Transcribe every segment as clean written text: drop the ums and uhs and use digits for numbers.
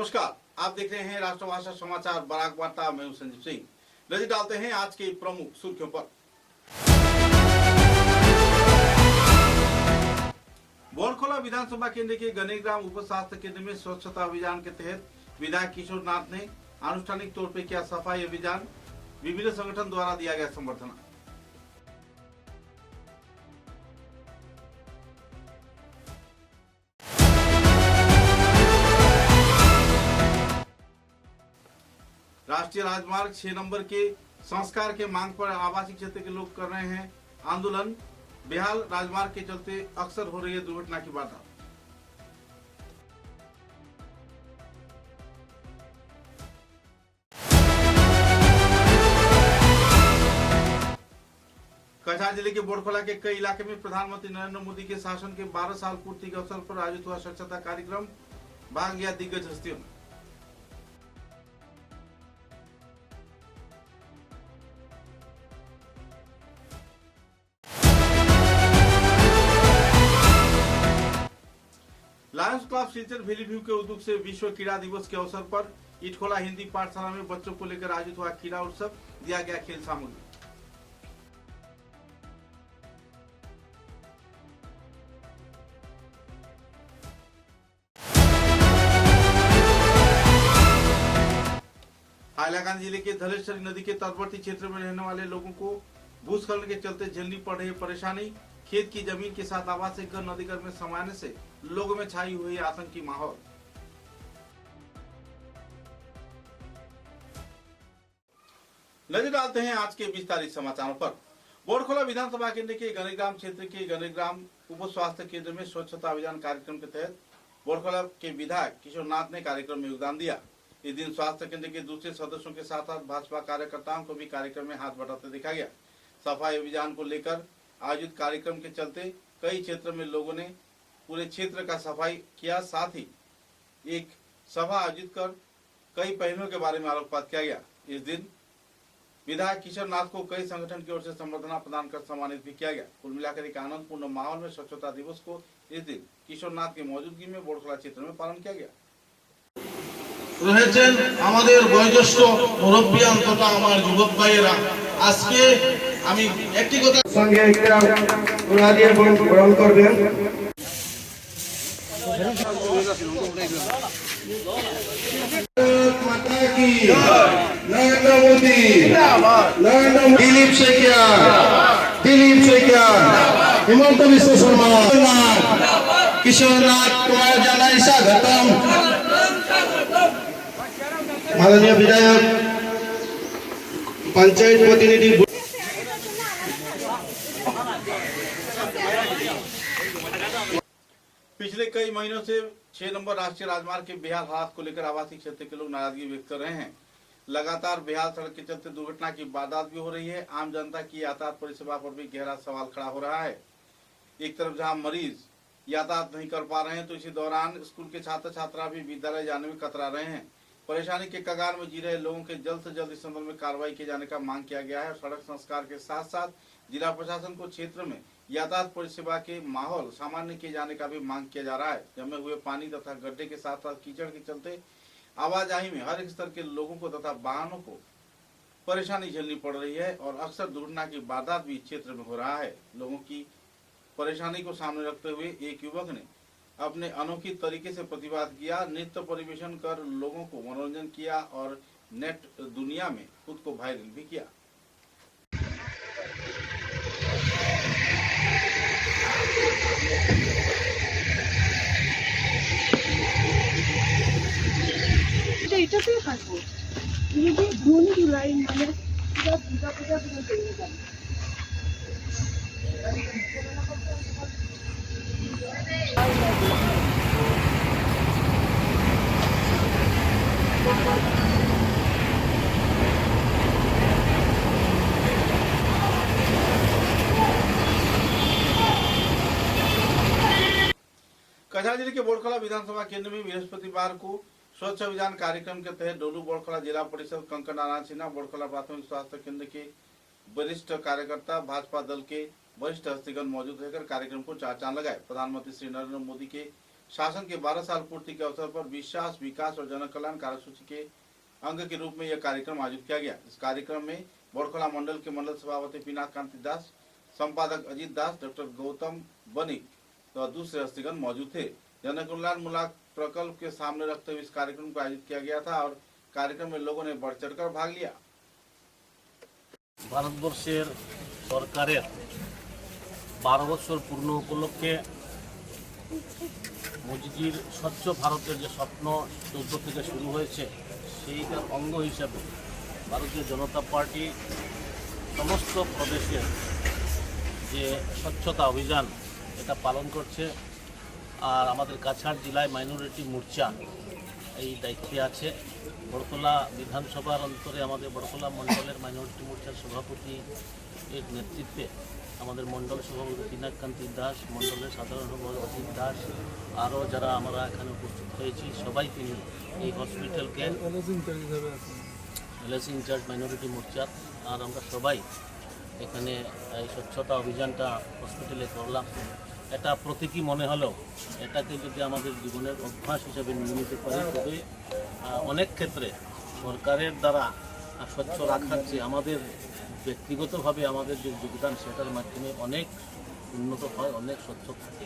नमस्कार, आप देख रहे हैं राष्ट्रभाषा समाचार बराक वार्ता। मैं हूं संजीव सिंह। नजर डालते हैं आज के प्रमुख सुर्खियों पर। बोरखोला विधानसभा केंद्र के गनेग्राम उप स्वास्थ्य केंद्र में स्वच्छता अभियान के तहत विधायक किशोर नाथ ने आनुष्ठानिक तौर पर किया सफाई अभियान। विभिन्न संगठन द्वारा दिया गया समर्थन। राष्ट्रीय राजमार्ग 6 नंबर के संस्कार के मांग पर आवासीय क्षेत्र के लोग कर रहे हैं आंदोलन। बेहाल राजमार्ग के चलते अक्सर हो रही है दुर्घटना की वारदात। कछार जिले के बोरखोला के कई इलाके में प्रधानमंत्री नरेंद्र मोदी के शासन के 12 साल पूर्ति के अवसर पर आयोजित हुआ स्वच्छता कार्यक्रम। भाग लिया दिग्गज हस्तियों ने। Lions club Silchar valley view के उद्योग से विश्व क्रीड़ा दिवस के अवसर पर इटखोला हिंदी पाठशाला में बच्चों को लेकर आयोजित हुआ क्रीड़ा उत्सव। दिया गया खेल सामग्री। हाइलाकांदी जिले के धलेश्वरी नदी के तटवर्ती क्षेत्र में रहने वाले लोगों को भूस्खलन के चलते झेलनी पड़ रही परेशानी। खेत की जमीन के साथ आवासीय घर नदीगर में समाने से लोगों में छाई हुई आतंकी माहौल। नजर डालते हैं आज के विस्तारित समाचारों पर। बोरखोला विधानसभा केंद्र के गनेग्राम क्षेत्र के गनेग्राम उप स्वास्थ्य केंद्र में स्वच्छता अभियान कार्यक्रम के तहत बोरखोला के विधायक किशोर नाथ ने कार्यक्रम में योगदान दिया। इस दिन स्वास्थ्य केंद्र के दूसरे सदस्यों के साथ साथ भाजपा कार्यकर्ताओं को भी कार्यक्रम में हाथ बटाते देखा गया। सफाई अभियान को लेकर आयोजित कार्यक्रम के चलते कई क्षेत्र में लोगों ने पूरे क्षेत्र का सफाई किया। साथ ही एक सभा आयोजित कर कई पहलुओं के बारे में आलोकपात किया गया। इस दिन विधायक किशोर नाथ को कई संगठन की ओर से संबर्धना प्रदान कर सम्मानित भी किया गया। कुल मिलाकर एक आनंदपूर्ण माहौल में स्वच्छता दिवस को इस दिन किशोर नाथ की मौजूदगी में बोरखोला क्षेत्र में पालन किया गया। রয়েছেন আমাদের বয়োজ্যেষ্ঠ মুরব্বিয়ান তথা আমার যুবক ভাইয়েরা। আজকে আমি একটি কথা সঙ্গে একটা ওরা দিয়ে গ্রহণ করবেন। মাতা কি নরেন্দ্র মোদি দিলীপ শইকিয়া হিমন্ত বিশ্ব শর্মা কিশোর নাথ তোমার জানাই স্বাগতম। माननीय विधायक पंचायत प्रतिनिधि पिछले कई महीनों से 6 नंबर राष्ट्रीय राजमार्ग के बेहाल हालात को लेकर आवासीय क्षेत्र के लोग नाराजगी व्यक्त कर रहे हैं। लगातार बेहाल सड़क के चलते दुर्घटना की वारदात भी हो रही है। आम जनता की यातायात परिसेवा पर भी गहरा सवाल खड़ा हो रहा है। एक तरफ जहां मरीज यातायात नहीं कर पा रहे हैं, तो इसी दौरान स्कूल के छात्र छात्रा भी विद्यालय जाने में कतरा रहे हैं। परेशानी के कगार में जी रहे लोगों के जल्द से जल्द इस संदर्भ में कार्रवाई किए जाने का मांग किया गया है। सड़क संस्कार के साथ साथ जिला प्रशासन को क्षेत्र में यातायात परिसेवा के माहौल सामान्य किए जाने का भी मांग किया जा रहा है। जमे हुए पानी तथा गड्ढे के साथ साथ कीचड़ के चलते आवाजाही में हर एक स्तर के लोगों को तथा वाहनों को परेशानी झेलनी पड़ रही है और अक्सर दुर्घटना की वारदात भी क्षेत्र में हो रहा है। लोगों की परेशानी को सामने रखते हुए एक युवक ने अपने अनोखी तरीके से प्रतिवाद किया, नृत्य परिवेशन कर लोगों को मनोरंजन किया और नेट दुनिया में खुद को वायरल भी किया। এটাতেই থাকবো জুন জুলাই মানে দুর্গা পূজা চলে যাবে। कछार जिले के बोरखोला विधानसभा केंद्र में बृहस्पतिवार को स्वच्छ अभियान कार्यक्रम के तहत डोलू बोरखोला जिला परिषद कंकड़ नारायण सिन्हा बोरखोला प्राथमिक स्वास्थ्य केंद्र के वरिष्ठ कार्यकर्ता भाजपा दल के वरिष्ठ हस्तीगण मौजूद रहकर कार्यक्रम को चार चांद लगाए। प्रधानमंत्री श्री नरेंद्र मोदी के शासन के 12 साल पूर्ति के अवसर पर विश्वास, विकास और जन कल्याण कार्यसूची के अंग के रूप में यह कार्यक्रम आयोजित किया गया। इस कार्यक्रम में बड़खोला मंडल के मंडल सभापति पिनाक कांति दास, संपादक अजीत दास, डॉक्टर गौतम बनिक तो दूसरे हस्तीगण मौजूद थे। जन कल्याण मूलक प्रकल्प के सामने रखते हुए इस कार्यक्रम को आयोजित किया गया था और कार्यक्रम में लोगों ने बढ़ चढ़कर भाग लिया। ভারতবর্ষের সরকারের 12 বছর পূর্ণ উপলক্ষে মোদিজির স্বচ্ছ ভারতের যে স্বপ্ন 14 থেকে শুরু হয়েছে সেইটার অঙ্গ হিসাবে ভারতীয় জনতা পার্টি সমস্ত প্রদেশের যে স্বচ্ছতা অভিযান এটা পালন করছে। আর আমাদের কাছাড় জেলায় মাইনরিটি মোর্চা এই দায়িত্বে আছে। বড়খোলা বিধানসভার অন্তরে আমাদের বড়খোলা মণ্ডলের মাইনরিটি মোর্চার সভাপতি এর নেতৃত্বে আমাদের মণ্ডল সভাপতি পিনাক কান্তি দাস, মণ্ডলের সাধারণ সভাপতি অজিত দাস, আরও যারা আমরা এখানে উপস্থিত হয়েছি সবাইকে নিয়ে এই হসপিটালকে এলএসি ইনচার্জ মাইনরিটি মোর্চার আর আমরা সবাই এখানে এই স্বচ্ছতা অভিযানটা হসপিটালে করলাম। এটা প্রতীকী মনে হলেও এটাকে যদি আমাদের জীবনের অভ্যাস হিসাবে নিয়ে নিতে পারি তবে অনেক ক্ষেত্রে সরকারের দ্বারা স্বচ্ছ রাখার চেয়ে আমাদের ব্যক্তিগতভাবে আমাদের যে যোগদান সেটার মাধ্যমে অনেক উন্নত হয়, অনেক স্বচ্ছ থাকে।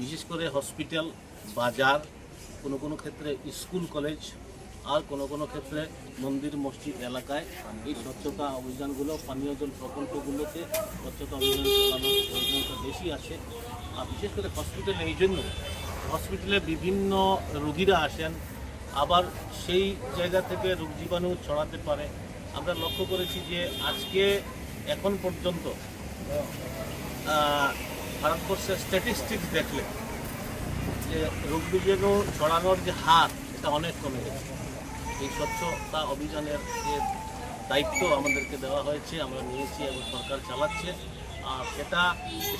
বিশেষ করে হসপিটাল, বাজার, কোনো ক্ষেত্রে স্কুল, কলেজ আর কোনো ক্ষেত্রে মন্দির, মসজিদ এলাকায় এই স্বচ্ছতা অভিযানগুলো, পানীয় জল প্রকল্পগুলোতে স্বচ্ছতা অভিযান চালানোর প্রয়োজনীয়তা বেশি আছে। আর বিশেষ করে হসপিটালে এই জন্য হসপিটালে বিভিন্ন রোগীরা আসেন, আবার সেই জায়গা থেকে রোগ জীবাণু ছড়াতে পারে। আমরা লক্ষ্য করেছি যে আজকে এখন পর্যন্ত ভারতবর্ষের স্ট্যাটিস্টিক্স দেখলে যে রোগ জীবাণু ছড়ানোর যে হার এটা অনেক কমে গেছে। এই স্বচ্ছতা অভিযানের যে দায়িত্ব আমাদেরকে দেওয়া হয়েছে আমরা নিয়েছি এবং সরকার চালাচ্ছে। আর সেটা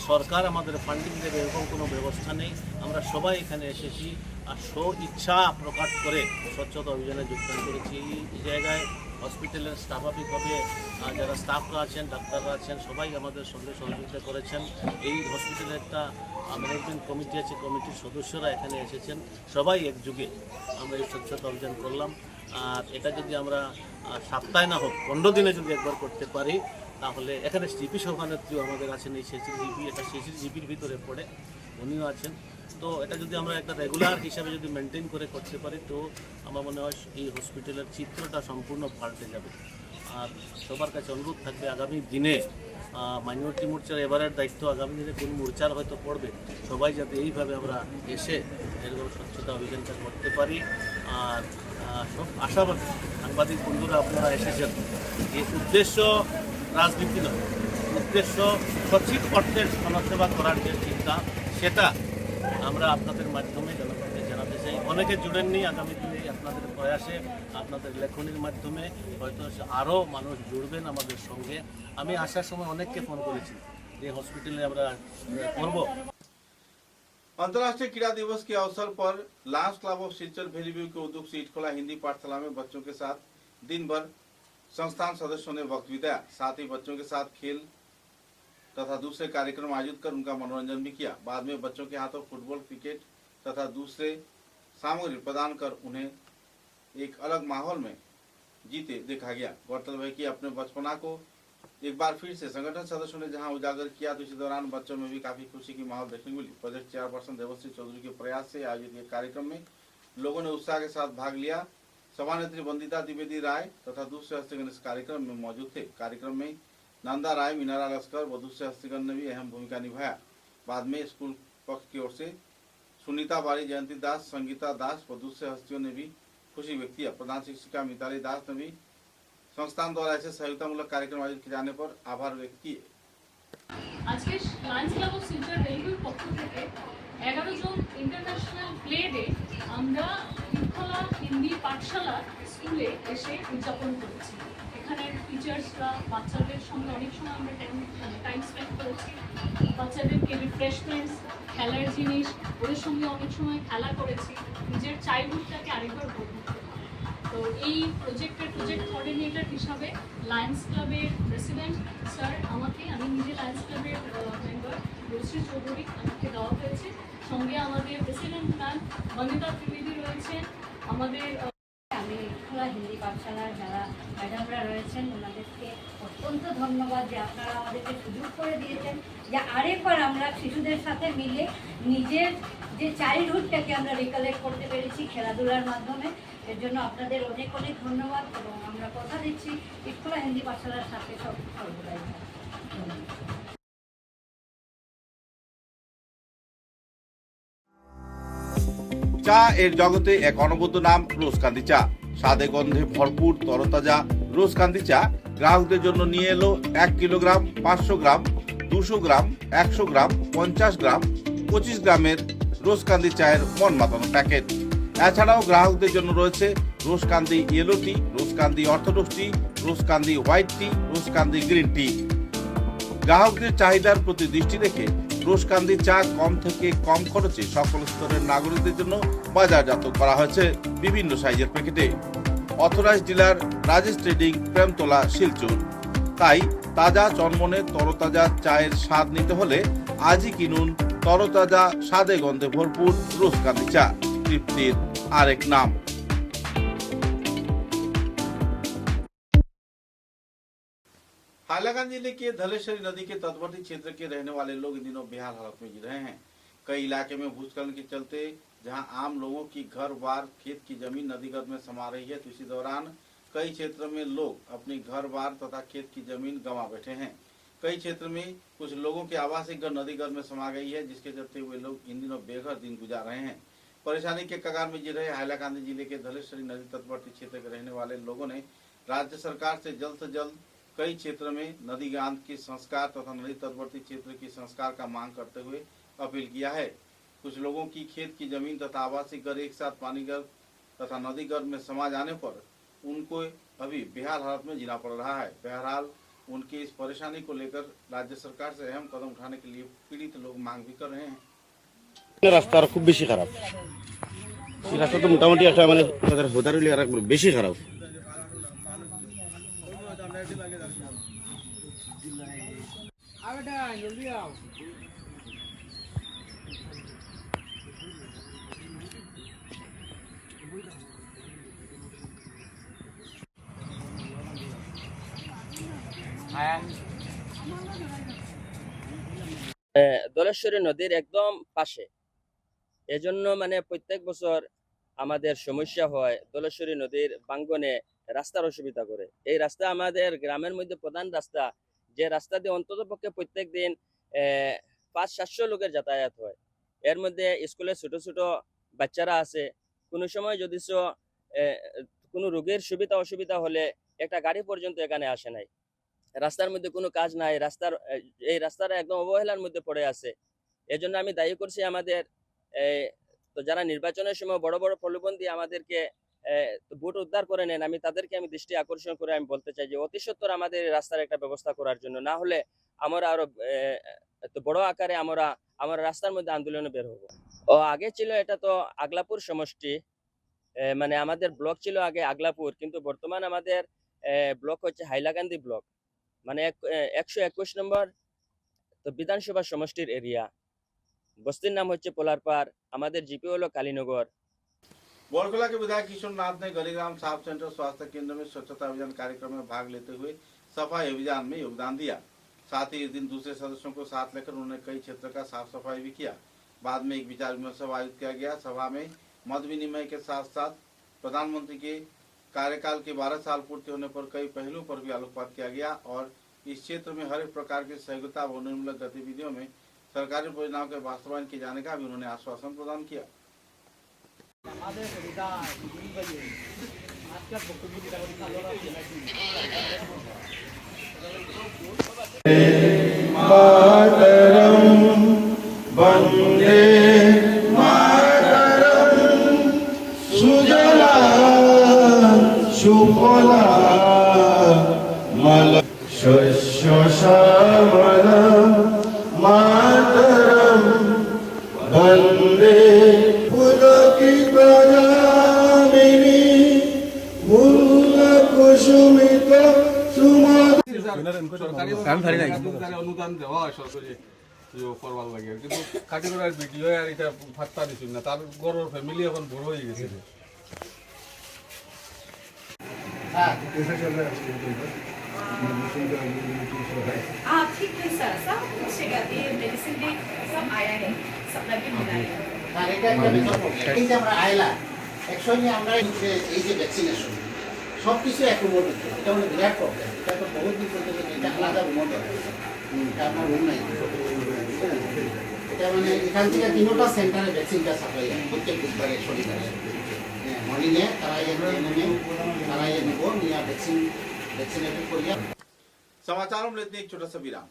সরকার আমাদের ফান্ডিং দেবে এরকম কোনো ব্যবস্থা নেই। আমরা সবাই এখানে এসেছি আর ইচ্ছা প্রকাশ করে স্বচ্ছতা অভিযানে যোগদান করেছি। এই জায়গায় হসপিটালের স্বাভাবিকভাবে যারা স্টাফরা আছেন, ডাক্তাররা আছেন, সবাই আমাদের সঙ্গে সহযোগিতা করেছেন। এই হসপিটালে একটা ম্যানেজমেন্ট কমিটি আছে, কমিটির সদস্যরা এখানে এসেছেন, সবাই একযোগে আমরা এই স্বচ্ছতা অভিযান করলাম। আর এটা যদি আমরা সপ্তাহে না হোক 15 দিনে যদি একবার করতে পারি তাহলে এখানে সিপি সভানেত্রীও আমাদের আছেন। এই শেষির জিপি, এটা শেষির জিপির ভিতরে পড়ে, উনিও আছেন। তো এটা যদি আমরা একটা রেগুলার হিসাবে যদি মেনটেন করে করতে পারি তো আমার মনে হয় এই হসপিটালের চিত্রটা সম্পূর্ণ পাল্টে যাবে। আর সবার কাছে অনুরোধ থাকবে আগামী দিনে মাইনরিটি মোর্চার এবারের দায়িত্ব আগামী দিনে কোন মোর্চার হয়তো পড়বে, সবাই যাতে এইভাবে আমরা এসে এরকম স্বচ্ছতা অভিযানটা করতে পারি। আর সব আশাবাদী সাংবাদিক বন্ধুরা আপনারা এসেছেন, এই উদ্দেশ্য রাজনীতি নয়, উদ্দেশ্য সঠিক অর্থের সমাজসেবা করার যে চিন্তা সেটা আমরা আপনাদের মাধ্যমে জনগণকে জানাতে চাই। অনেকে জুড়েননি, আগামী দিনে আপনাদের প্রয়াসে, আপনাদের লেখনির মাধ্যমে হয়তো আরও মানুষ জুড়বেন আমাদের সঙ্গে। আমি আসার সময় অনেককে ফোন করেছি যে হসপিটালে আমরা করব। अंतर्राष्ट्रीय क्रीड़ा दिवस के अवसर पर लायंस क्लब ऑफ सिलचर भेलीव्यू के उद्योग से इटखोला हिंदी पाठशाला में बच्चों के साथ दिन भर संस्थान सदस्यों ने वक्त बिताया। साथ ही बच्चों के साथ खेल तथा दूसरे कार्यक्रम आयोजित कर उनका मनोरंजन भी किया। बाद में बच्चों के हाथों फुटबॉल, क्रिकेट तथा दूसरे सामग्री प्रदान कर उन्हें एक अलग माहौल में जीते देखा गया। गौरतलब है कि अपने बचपना को एक बार फिर से संगठन सदस्यों ने जहां उजागर किया तो इसी दौरान बच्चों में भी काफी खुशी की माहौल देखने को मिली। प्रोजेक्ट चेयरपर्सन देवश्री चौधरी के प्रयास से आयोजित ये कार्यक्रम में लोगों ने उत्साह के साथ भाग लिया। सभानेत्री वंदिता द्विवेदी राय तथा दूसरे हस्तीगण इस कार्यक्रम में मौजूद थे। कार्यक्रम में नंदा राय, मीनारा लश्कर व दूसरे हस्तीगण ने भी अहम भूमिका निभाया। बाद में स्कूल पक्ष की ओर से सुनीता बारी, जयंती दास, संगीता दास व दूसरे हस्तियों ने भी खुशी व्यक्त किया। प्रधान शिक्षिका मिताली दास ने भी संस्थान द्वारा ऐसे सहयोगितामूलक कार्यक्रम आयोजित किए जाने पर आभार व्यक्त किए। আজকে লায়ন্স ক্লাব অফ সিলচার ভেলিভিউর পক্ষ থেকে 11 জন ইন্টারন্যাশনাল প্লে ডে আমরা ইটখোলা হিন্দি পাঠশালা স্কুলে এসে উদযাপন করেছি। এখানে টিচার্সরা বাচ্চাদের সঙ্গে অনেক সময় আমরা টাইম স্পেন্ড করেছি। বাচ্চাদেরকে রিফ্রেশমেন্টস, খেলার জিনিস, ওদের সঙ্গে অনেক সময় খেলা করেছি, নিজের চাইল্ডহুডটাকে আরেকবার উপভোগ করি। তো এই প্রজেক্ট কোঅর্ডিনেটর হিসাবে লায়ন্স ক্লাবের প্রেসিডেন্ট স্যার আমি নিজে লায়ন্স ক্লাবের মেম্বার দেবশ্রী চৌধুরী আমাকে দেওয়া হয়েছে। সঙ্গে আমাদের প্রেসিডেন্ট ম্যাম বনিতা ত্রিবেদী রয়েছেন, আমাদের আমি খোলা হিন্দি পাঠশালার যারা ম্যাডামরা রয়েছেন ওনাদেরকে অত্যন্ত ধন্যবাদ যে আপনারা আমাদেরকে সুযোগ করে দিয়েছেন যে আরেকবার আমরা শিশুদের সাথে মিলে নিজের যে চাইল্ডহুডটাকে আমরা রিকালেক্ট করতে পেরেছি খেলাধুলার মাধ্যমে। এর জন্য আপনাদের অনেক অনেক ধন্যবাদ এবং আমরা কথা দিচ্ছি খোলা হিন্দি পাঠশালার সাথে সর্বদাই। চা এর জগতে এক অনবদ্য নাম রোজকান্দি চা। স্বাদে গন্ধে ভরপুর তরতাজা রোজকান্দি চা গ্রাহকদের জন্য নিয়ে এলো 1 কিলোগ্রাম, 500 গ্রাম, 200 গ্রাম, 100 গ্রাম, 50 গ্রাম, 25 গ্রামের রোজকান্দি চায়ের মন মাতানো প্যাকেট। এছাড়াও গ্রাহকদের জন্য রয়েছে রোজকান্দি ইয়েলো টি, রোজকান্দি অর্থোডক্স টি, রোজকান্দি হোয়াইট টি, রোজকান্দি গ্রিন টি। গ্রাহকদের চাহিদার প্রতি দৃষ্টি রেখে রোজকান্দি চা কম থেকে কম খরচে সকল স্তরের নাগরিকদের জন্য বাজারজাত করা হয়েছে বিভিন্ন সাইজের প্যাকেটে। Authorised dealer Rajesh trading, Premtala, Silchar. তাই তাজা চনমনে তরতাজা চায়ের স্বাদ নিতে হলে আজই কিনুন তরতাজা স্বাদে গন্ধে ভরপুর রোজকান্দি চা, তৃপ্তির আরেক নাম। हाइलाकांड जिले के धलेश्वरी नदी के तटवर्ती क्षेत्र के रहने वाले लोग इन दिनों बेहाल हालत में जी रहे हैं। कई इलाके में भूस्खलन के चलते जहां आम लोगों की घर बार खेत की जमीन नदीगर्भ में समा रही है, तो इसी दौरान कई क्षेत्रों में लोग अपनी घर बार तथा खेत की जमीन गंवा बैठे हैं। कई क्षेत्र में कुछ लोगों के आवासीय घर नदीगर्भ में समा गई है, जिसके चलते वे लोग इन दिनों बेघर दिन गुजार रहे हैं। परेशानी के कगार में जी रहे हाइलाकांदी जिले के धलेश्वरी नदी तटवर्ती क्षेत्र के रहने वाले लोगों ने राज्य सरकार से जल्द कई क्षेत्र में नदी बांध के संस्कार तथा नदी तटवर्ती क्षेत्र की संस्कार का मांग करते हुए अपील किया है। कुछ लोगों की खेत की जमीन तथा आवासीय घर एक साथ पानी गर्भ तथा नदी गर्भ में समा जाने पर उनको अभी बेहाल हालत में जीना पड़ रहा है। बहरहाल उनकी इस परेशानी को लेकर राज्य सरकार से अहम कदम उठाने के लिए पीड़ित लोग मांग भी कर रहे हैं। রাস্তা খুব বেশি খারাপ, এই রাস্তা তো মোটামুটি একটা মানে হোদারুলি আর বেশি খারাপ। দলেশ্বরী নদীর একদম পাশে, এজন্য মানে প্রত্যেক বছর আমাদের সমস্যা হয়। দলেশ্বরী নদীর বাঙ্গনে রাস্তার অসুবিধা করে। এই রাস্তা আমাদের গ্রামের মধ্যে প্রধান রাস্তা, যে রাস্তা দিয়ে অন্তত পক্ষে প্রত্যেক দিন 500-700 লোকের যাতায়াত হয়। এর মধ্যে স্কুলে ছোট ছোট বাচ্চারা আছে। কোনো সময় যদি কোনো রোগীর সুবিধা অসুবিধা হলে একটা গাড়ি পর্যন্ত এখানে আসে নাই। রাস্তার মধ্যে কোনো কাজ নাই, এই রাস্তাটা একদম অবহেলার মধ্যে পড়ে আছে। এজন্য আমি দায়ী করছি আমাদের তো যারা নির্বাচনের সময় বড় বড় প্রলোভন দিয়ে আমাদেরকে ভোট উদ্ধার করে নেন, আমি দৃষ্টি আকর্ষণ করে আমি বলতে চাই যে অতি সত্বর আমাদের এই রাস্তার একটা ব্যবস্থা করার জন্য, না হলে আমরা আরো বড় আকারে আমরা রাস্তার মধ্যে আন্দোলনে বের হবো। আগে ছিল এটা তো আগলাপুর সমষ্টি, মানে আমাদের ব্লক ছিল আগে আগলাপুর, কিন্তু বর্তমান আমাদের ব্লক হচ্ছে হাইলাকান্দি ব্লক, মানে 121 নম্বর তো বিধানসভা সমষ্টির এরিয়া। বস্তির নাম হচ্ছে পোলারপাড়, আমাদের জিপি হলো কালীনগর। बोरगोला के विधायक किशोर नाथ ने गलीग्राम साफ सेंटर स्वास्थ्य केंद्र में स्वच्छता अभियान कार्यक्रम में भाग लेते हुए सफाई अभियान में योगदान दिया। साथ ही इस दिन दूसरे सदस्यों को साथ लेकर उन्होंने कई क्षेत्र का साफ सफाई भी किया। बाद में एक विचार विमर्श आयोजित किया गया। सभा में मत विनिमय के साथ साथ प्रधानमंत्री के कार्यकाल के 12 साल पूर्ति होने पर कई पहलुओं पर भी आलोकपात किया गया और इस क्षेत्र में हर एक प्रकार की सहयोगिता व उन्नयनमूलक गतिविधियों में सरकारी परियोजनाओं के वास्तवायन किए जाने का भी उन्होंने आश्वासन प्रदान किया। मातरम वंदे मातरम सुजला सुफला मल शस्य श्यामला मातरम वंदे पुलकितयामिनी मूलकुसुमित सुमधुर অনুদান দেওয়া হয় সরকারি ইয়ে করবার লাগে কিন্তু খাটি করার ভিডিও আর এটা ফাত্তা দিছিল না তার গরর ফ্যামিলি এখন বড় হয়ে গেছে हाँ ठीक है सर सब कुछ ये मेडिसिन भी सब आया है सप्लाई भी मिला है আর এটা একটা বিশাল প্রবলেম এই যে আমরা আইলা অ্যাকচুয়ালি আমরা এই যে ভ্যাকসিনেশন সব কিছু অ্যাকোমোড হচ্ছে এটা হলো বিরাট প্রবলেম এটা তো বহুত দিন পর্যন্ত এটা আলাদা রুমও দরকার এটা আমার রুম নাই এটা মানে এখান থেকে তিনটা সেন্টারে ভ্যাকসিনটা সাপ্লাই হয় প্রত্যেক বুধবারে শনিবারে মর্নিংয়ে তারা তারা নেব নিয়ে ভ্যাকসিনেটেড করিয়া। समाचारों में लेते हैं एक छोटा सा विराम।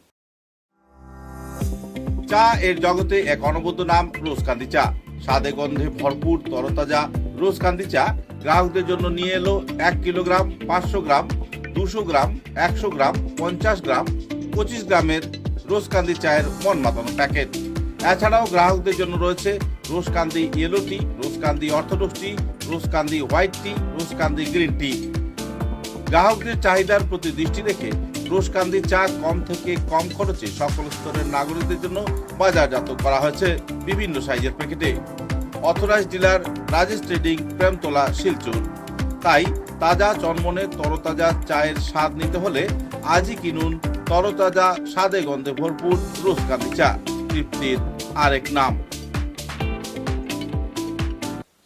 চা এর জগতে এক অনবদ্য নাম রোজকান্দি চা। স্বাদে গন্ধে ভরপুর তরতাজা রোজকান্দি চা গ্রাহকদের জন্য নিয়ে এলো 1 কিলোগ্রাম, 500 গ্রাম, 200 গ্রাম, 100 গ্রাম, 50 গ্রাম, 25 গ্রামের রোজকান্দি চায়ের মন মাতানো প্যাকেট। এছাড়াও গ্রাহকদের জন্য রয়েছে রোজকান্দি ইয়েলো টি, রোজকান্দি অর্থোডক্স টি, রোজকান্দি হোয়াইট টি, রোজকান্দি গ্রিন টি। গ্রাহকদের চাহিদার প্রতি দৃষ্টি রেখে রোজকান্দি চা কম থেকে কম খরচে সকল স্তরের নাগরিকদের জন্য বাজারজাত করা হয়েছে বিভিন্ন সাইজের প্যাকেটে। Authorise dealer Rajesh trading, Premtala, Silchar. তাই তাজা চনমনে তরতাজা চায়ের স্বাদ নিতে হলে আজই কিনুন তরতাজা স্বাদে গন্ধে ভরপুর রোজকান্দি চা, তৃপ্তির আরেক नाम।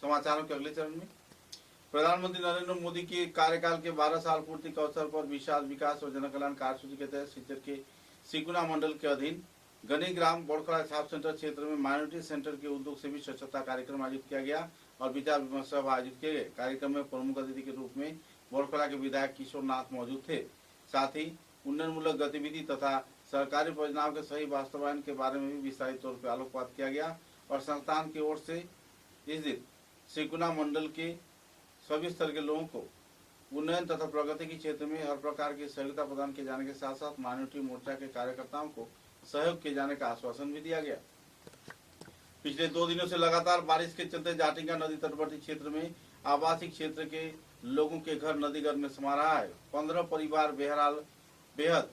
समाचारों के अगले चरण में प्रधानमंत्री नरेंद्र मोदी के कार्यकाल के 12 साल पूर्ति के अवसर पर विशाल विकास और जनकल्याण कार्यसूची के तहत सिलचर के सिकुना मंडल के अधीन गनी ग्राम बोड़खला साफ सेंटर क्षेत्र में माइनॉरिटी सेंटर के उद्योग से भी स्वच्छता कार्यक्रम आयोजित किया गया और विचार विमर्श सभा आयोजित किए गए। कार्यक्रम में प्रमुख अतिथि के रूप में बोड़खला के विधायक किशोर नाथ मौजूद थे। साथ ही उन्नयनमूलक गतिविधि तथा सरकारी परियोजनाओं के सही वास्तवायन के बारे में भी विस्तारित तौर पर आलोकपात किया गया और संस्थान की ओर से इस दिन सिकुना मंडल के सभी स्तर के लोगों को उन्नयन तथा प्रगति के क्षेत्र में हर प्रकार की सहयोगिता प्रदान किए जाने के साथ साथ माइनॉरिटी मोर्चा के कार्यकर्ताओं को सहयोग किए जाने का आश्वासन भी दिया गया। पिछले 2 दिनों से लगातार बारिश के चलते जाटिंगा नदी तटवर्ती क्षेत्र में आवासीय क्षेत्र के लोगों के घर नदीगर्भ में समा रहा है। 15 परिवार बेहद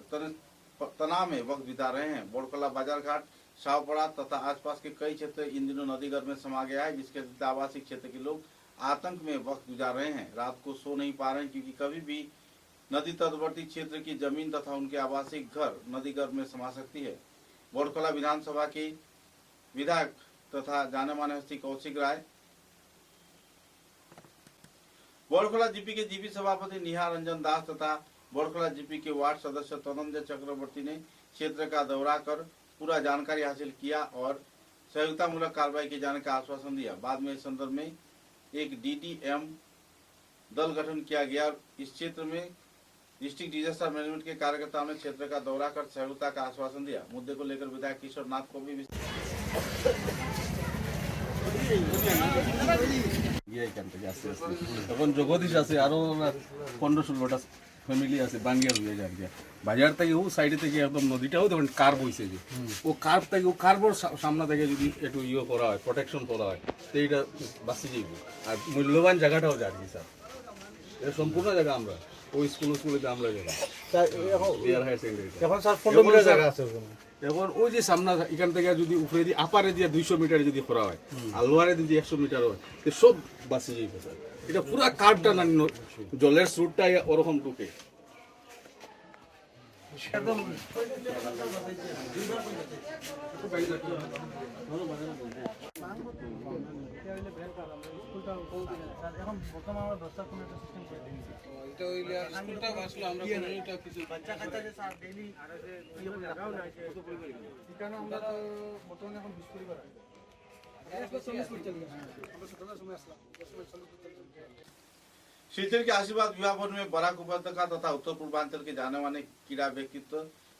तनाव में वक्त बिता रहे हैं। बोड़कला बाजार घाट, शाहपड़ा तथा आसपास के कई क्षेत्र इन दिनों नदीगर्भ में समा गया है, जिसके चलते आवासीय क्षेत्र के लोग आतंक में वक्त गुजार रहे हैं। रात को सो नहीं पा रहे हैं क्योंकि कभी भी नदी तटवर्ती क्षेत्र की जमीन तथा उनके आवासीय घर नदीगर्भ में समा सकती है। बोड़खला विधानसभा के विधायक तथा जाने माने हस्ती कौशिक राय, बोड़खला जीपी के जीपी सभापति निहार रंजन दास तथा बोड़खला जीपी के वार्ड सदस्य तनंजय चक्रवर्ती ने क्षेत्र का दौरा कर पूरा जानकारी हासिल किया और सहयोगितामूलक कार्रवाई किए जाने का आश्वासन दिया। बाद में इस संदर्भ में एक DDM दल गठन किया गया। इस क्षेत्र में डिस्ट्रिक्ट डिजास्टर मैनेजमेंट के कार्यकर्ताओं ने क्षेत्र का दौरा कर सहयोगिता का आश्वासन दिया। मुद्दे को लेकर विधायक किशोर नाथ को भी এখন জগদীশ আছে আরো 15-16টা ফ্যামিলি আছে বাঙ্গিয়া রয়ে যায় বাজার থেকে ও সাইডে থেকে একদম নদীটাও দেখুন কার্ভ হয়েছে যে ও কার্ভ থেকে ও কার্ভর সামনে থেকে যদি একটু ইয়ে করা হয় প্রোটেকশন করা হয় তো এইটা বাঁচি যাইব আর মূল্যবান জায়গাটাও যাচ্ছি স্যার এটা সম্পূর্ণ জায়গা আমরা ওই স্কুলে আমরা জায়গা এখন স্যার 15 মিটার জায়গা আছে এখন ওই যে সামনে এখান থেকে যদি উপরে দিয়ে আপারে দিয়ে 200 মিটার যদি করা হয় আর লোয়ারে যদি 100 মিটার হয় তো সব বাঁচি যাইব স্যার এটা পুরো কার্ভটা না জলের স্রোতটা ওরকম ঢুকে একদম এখন বর্তমানে আমরা 10টা কোন একটা সিস্টেম করে দিয়েছি এটা হইলে স্কুলটা বাসলো আমরা কোনটা কিছু বাচ্চা কাচ্চা যে স্যার ডেইলি আর যে ইয়ে করে লাগাও না যে কত পরিবার এখানে আমরা তো বর্তমানে এখন 20 পরিবার আছে এটা 40 মিনিট চলে গেছে আমরা 17 সময় আসলাম 10 সময় 40 शिलचर के आशीर्वाद विवाह भवन में बराक उपत्यका तथा उत्तर पूर्वांचल के जाने माने क्रीड़ा व्यक्तित्व,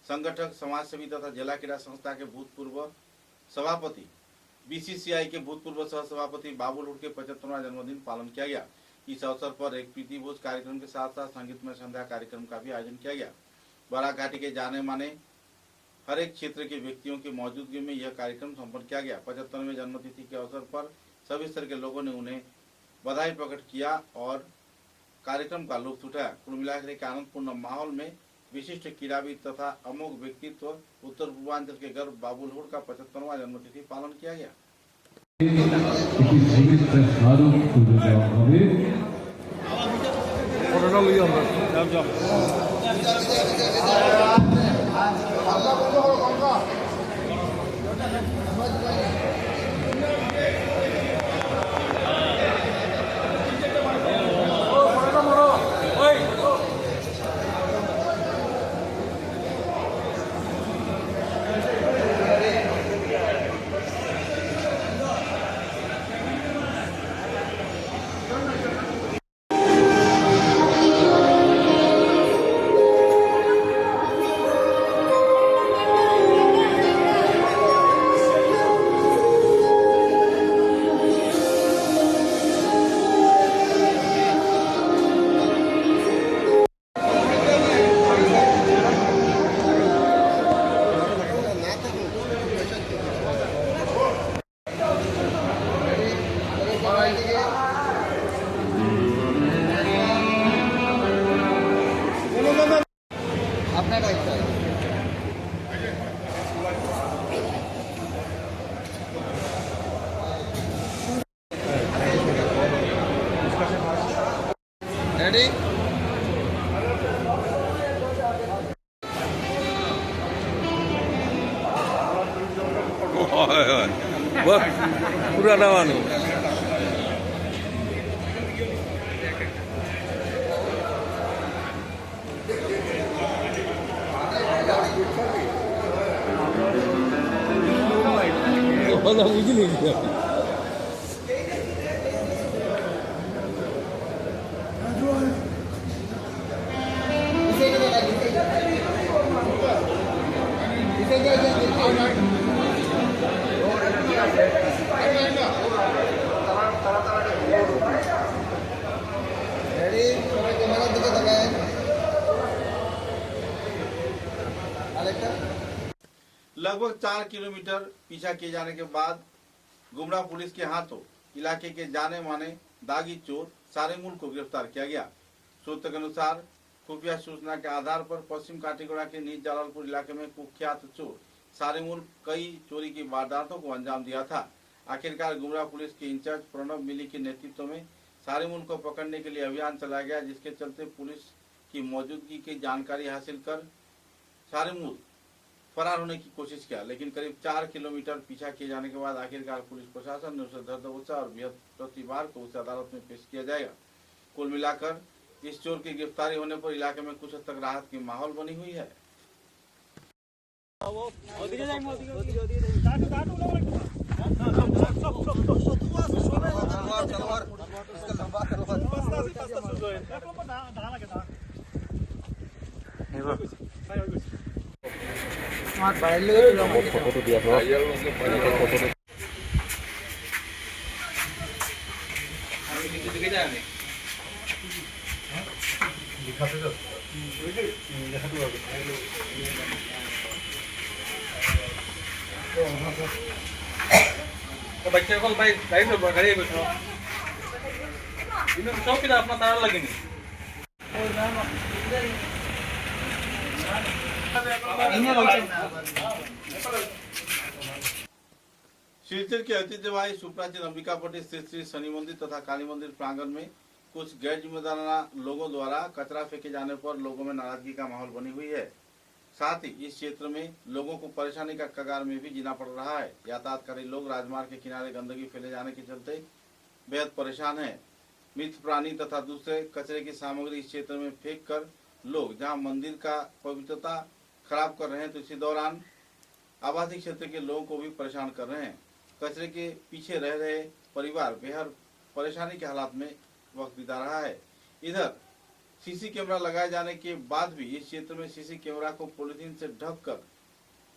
संगठक, समाजसेवी तथा जिला क्रीड़ा संस्था के भूतपूर्व सभापति, BCCI के भूतपूर्व सह सभापति बाबू लुट के 75वां जन्मदिन पालन किया गया। इस अवसर पर एक प्रीति भोज कार्यक्रम के साथ साथ संगीतमय संध्या कार्यक्रम का भी आयोजन किया गया। बराक घाटी के जाने माने हर एक क्षेत्र के व्यक्तियों की मौजूदगी में यह कार्यक्रम संपन्न किया गया। 75वें जन्मतिथि के अवसर पर सभी स्तर के लोगों ने उन्हें बधाई प्रकट किया और कार्यक्रम का लुत्फ उठाया। कुल मिलाकर एक आनंदपूर्ण माहौल में विशिष्ट क्रीड़ाविद तथा अमोघ व्यक्तित्व उत्तर पूर्वांचल के गर्व बाबुल हुड का 75वां जन्मतिथि पालन किया गया। पुराना मानो बुझली लगभग 4 किलोमीटर पीछा किए जाने के बाद गुमरा पुलिस के हाथों इलाके के जाने माने दागी चोर सारेमूल को गिरफ्तार किया गया। सूत्र के अनुसार खुफिया सूचना के आधार पर पश्चिम काटीगोड़ा के नीच जलालपुर इलाके में कुख्यात चोर सारेमूल कई चोरी की वारदातों को अंजाम दिया था। आखिरकार गुमरा पुलिस के इंचार्ज प्रणव मिली के नेतृत्व में सारेमूल को पकड़ने के लिए अभियान चलाया गया, जिसके चलते पुलिस की मौजूदगी की जानकारी हासिल कर सारेमूल फरार होने की कोशिश किया, लेकिन करीब 4 किलोमीटर पीछा किए जाने के बाद आखिरकार पुलिस प्रशासन ने उसे धर दबोचा और बृहस्पतिवार को उसे अदालत में पेश किया जाएगा। कुल मिलाकर इस चोर की गिरफ्तारी होने पर इलाके में कुछ हद तक राहत की माहौल बनी हुई है। फोटो दिया था बच्चे को भाई गाड़ी में गाड़ी बैठो इन्हें शौक किधर अपना तारा लगेंगे शिलचर के ऐतिह्यवाही सुप्राचीन अंबिकापट्टी स्थित श्री शनि मंदिर तथा काली मंदिर प्रांगण में कुछ गैर जिम्मेदाराना लोगों द्वारा कचरा फेंके जाने पर लोगों में नाराजगी का माहौल बनी हुई है। साथ ही इस क्षेत्र में लोगों को परेशानी का कगार में भी जीना पड़ रहा है। यातायातकारी लोग राजमार्ग के किनारे गंदगी फैले जाने के चलते बेहद परेशान है। मृत प्राणी तथा दूसरे कचरे की सामग्री इस क्षेत्र में फेंक कर लोग जहाँ मंदिर का पवित्रता खराब कर रहे हैं, तो इसी दौरान आबादी क्षेत्र के लोगों को भी परेशान कर रहे हैं। कचरे के पीछे रह रहे परिवार बेहद परेशानी के हालात में वक्त बिता रहा है। इधर सीसी कैमरा लगाए जाने के बाद भी इस क्षेत्र में सीसी कैमरा को पॉलिथीन से ढककर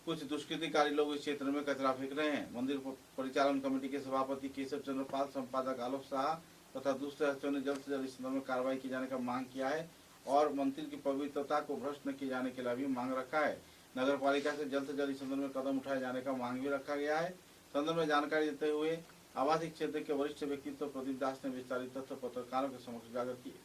कुछ दुष्कृतिकारी लोग इस क्षेत्र में कचरा फेंक रहे हैं। मंदिर परिचालन कमेटी के सभापति केशव चंद्र पाल, संपादक आलोक शाह तथा दूसरे सदस्यों ने जल्द से जल्द इस संदर्भ में कार्रवाई किए जाने का मांग किया है और मंदिर की पवित्रता को भ्रष्ट न किए जाने के लिए भी मांग रखा है। नगर पालिका से जल्द इस संदर्भ में कदम उठाए जाने का मांग भी रखा गया है। संदर्भ में जानकारी देते हुए आवासीय क्षेत्र के वरिष्ठ व्यक्तित्व प्रदीप दास ने विस्तारित तथ्य पत्रकारों के समक्ष उजागर किए।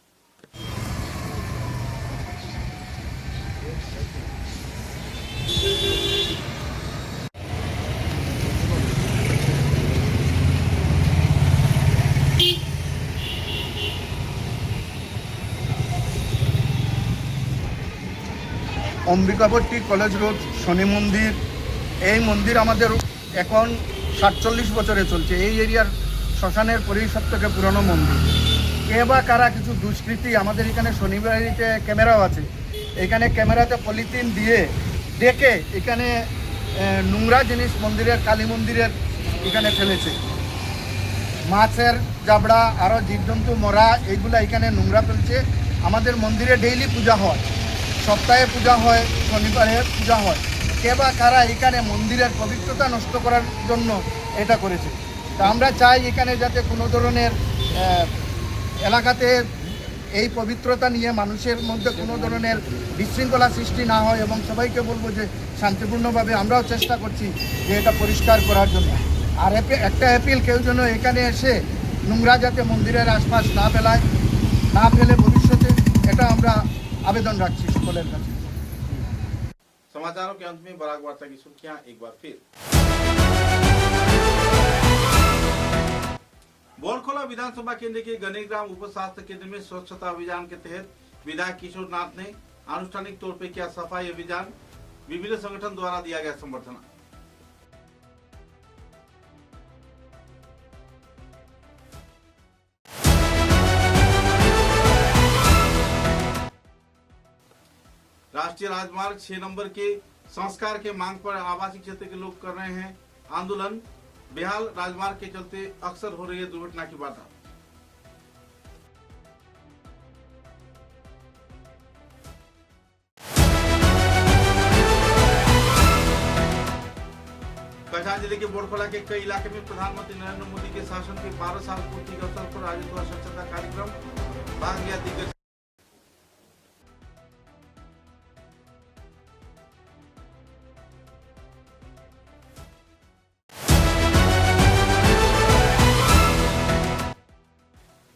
অম্বিকাপট্টি কলেজ রোড শনি মন্দির, এই মন্দির আমাদের এখন 47 বছরে চলছে। এই এরিয়ার শ্মশানের পরিসর থেকে পুরনো মন্দির। কে বা কারা কিছু দুষ্কৃতী, আমাদের এখানে শনিবারিতে ক্যামেরাও আছে, এখানে ক্যামেরাতে পলিথিন দিয়ে ডেকে এখানে নোংরা জিনিস মন্দিরের, কালী মন্দিরের এখানে ফেলেছে। মাছের জাবড়া, আরও জীবজন্তু মরা, এইগুলা এখানে নোংরা ফেলছে। আমাদের মন্দিরে ডেইলি পূজা হয়, সপ্তাহে পূজা হয়, শনিবারে পূজা হয়। কে বা কারা এখানে মন্দিরের পবিত্রতা নষ্ট করার জন্য এটা করেছে। তা আমরা চাই এখানে যাতে কোনো ধরনের এলাকাতে এই পবিত্রতা নিয়ে মানুষের মধ্যে কোনো ধরনের বিশৃঙ্খলা সৃষ্টি না হয়, এবং সবাইকে বলবো যে শান্তিপূর্ণভাবে আমরাও চেষ্টা করছি যে এটা পরিষ্কার করার জন্য। আর একটা অ্যাপিল, কেউ যেন এখানে এসে নোংরা যাতে মন্দিরের আশপাশ না ফেলায়, না ফেলে ভবিষ্যতে, এটা আমরা आवेदन रखी সকলের কাছে। समाचारों के अंत में बराक वार्ता की सुर्खियां एक बार फिर। बोरखोला विधानसभा केंद्र के गणेग्राम उप स्वास्थ्य केंद्र में स्वच्छता अभियान के तहत विधायक किशोर नाथ ने आनुष्ठानिक तौर पर किया सफाई अभियान। विभिन्न संगठन द्वारा दिया गया समर्थन। राष्ट्रीय राजमार्ग 6 नंबर के संस्कार के मांग पर आवासीय क्षेत्र के लोग कर रहे हैं आंदोलन। बेहाल राजमार्ग के चलते अक्सर हो रही है दुर्घटना की बाधा। कछार जिले के बोरखोला के कई इलाके में प्रधानमंत्री नरेंद्र मोदी के शासन के 12 साल पूर्ति के अवसर पर आयोजित हुआ स्वच्छता कार्यक्रम। भाग लिया दिग्गज।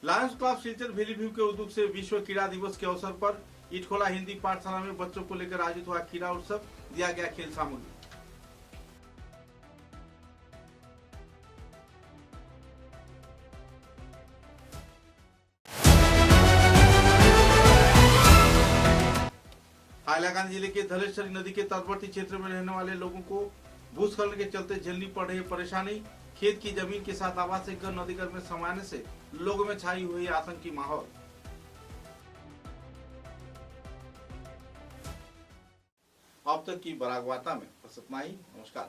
Lions club Silchar valley view के उद्योग से विश्व क्रीड़ा दिवस के अवसर पर इटखोला हिंदी पाठशाला में बच्चों को लेकर आयोजित हुआ क्रीड़ा उत्सव। दिया गया खेल सामग्री। हाइलाकांदी जिले के धलेश्वरी नदी के तटवर्ती क्षेत्र में रहने वाले लोगों को भूस्खलन के चलते झेलनी पड़ रही परेशानी। खेत की जमीन के साथ आवासीय घर नदीगर में समाने से लोगों में छाई हुई आतंक की माहौल। अब तक की बराक वार्ता में बस इतना ही। नमस्कार।